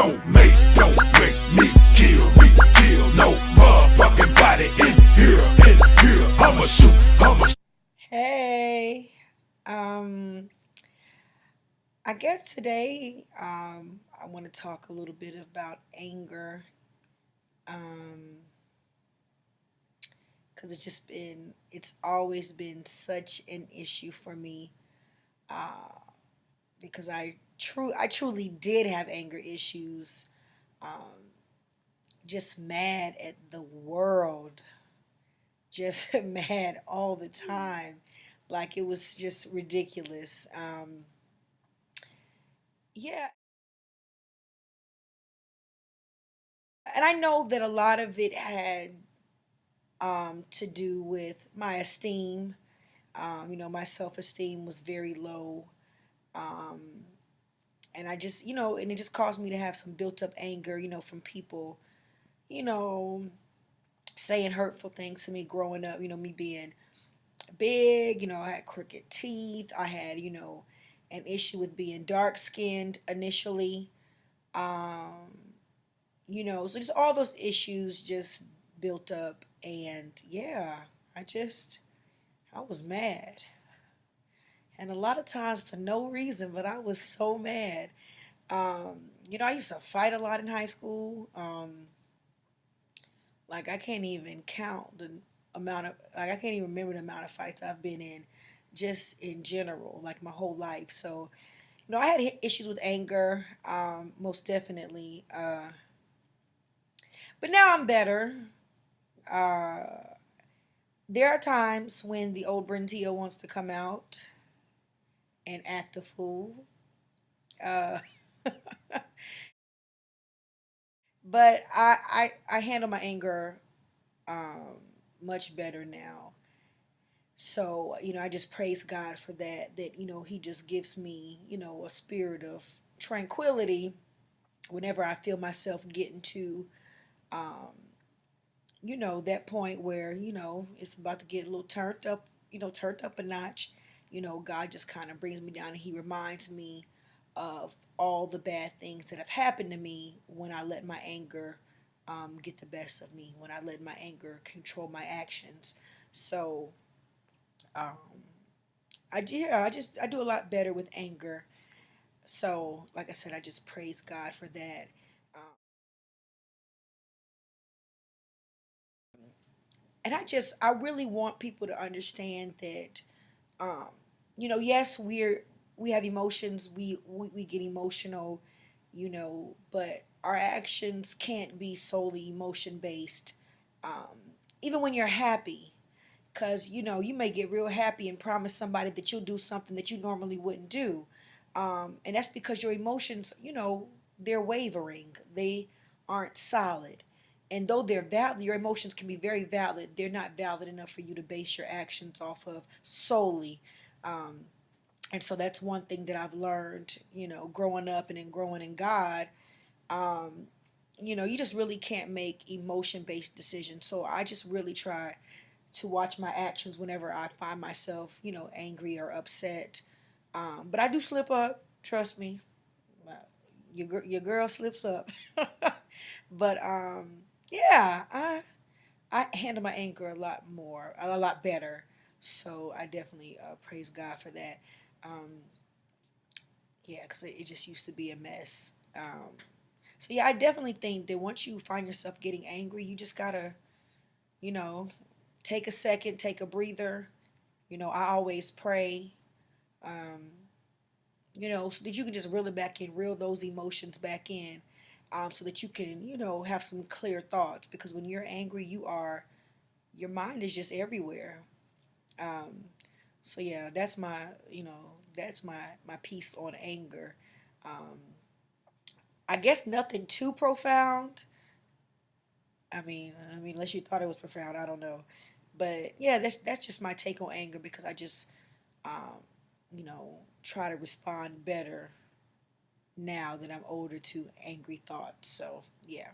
Don't make me kill no motherfucking body in here. I'ma shoot. Hey, I guess today I want to talk a little bit about anger, um, because it's always been such an issue for me. Uh, because I truly did have anger issues. Um, just mad at the world, just mad all the time, like it was just ridiculous. Yeah, and I know that a lot of it had to do with my esteem. My self esteem was very low. Um, and and it just caused me to have some built up anger, from people, you know, saying hurtful things to me growing up, me being big, I had crooked teeth. I had, an issue with being dark skinned initially. Um, so just all those issues just built up. And yeah, I just, I was mad. And a lot of times for no reason, but I was so mad. I used to fight a lot in high school. Like I can't even count the I can't even remember the amount of fights I've been in just in general, like my whole life. So, I had issues with anger, most definitely. But now I'm better. Uh, there are times when the old Brentia wants to come out and act a fool. Uh, but I handle my anger um, much better now. So, I just praise God for that, He just gives me, a spirit of tranquility whenever I feel myself getting to, um, that point where, it's about to get a little turned up a notch. God just kind of brings me down and He reminds me of all the bad things that have happened to me when I let my anger get the best of me, when I let my anger control my actions. So, um, I do a lot better with anger. So, like I said, I just praise God for that. Um, and I really want people to understand that, um, yes, we have emotions, we get emotional, but our actions can't be solely emotion based. Um, Even when you're happy, because you may get real happy and promise somebody that you'll do something that you normally wouldn't do, and that's because your emotions, they're wavering, they aren't solid. And though they're valid, your emotions can be very valid, they're not valid enough for you to base your actions off of solely. Um, and so that's one thing that I've learned, growing up and then growing in God. um, you just really can't make emotion based decisions. So I just really try to watch my actions whenever I find myself, angry or upset. But I do slip up, trust me. Your girl slips up. But yeah, I handle my anger a lot better. So I definitely praise God for that. Um, yeah, because it just used to be a mess. So yeah, I definitely think that once you find yourself getting angry, you just gotta, you know, take a second, take a breather. I always pray, um, so that you can just reel it back in, reel those emotions back in, so that you can, have some clear thoughts. Because when you're angry, your mind is just everywhere. Um, so yeah, that's my piece on anger. Um, I guess nothing too profound. I mean, unless you thought it was profound, I don't know. But yeah, that's just my take on anger because I just um, try to respond better now that I'm older to angry thoughts. So yeah.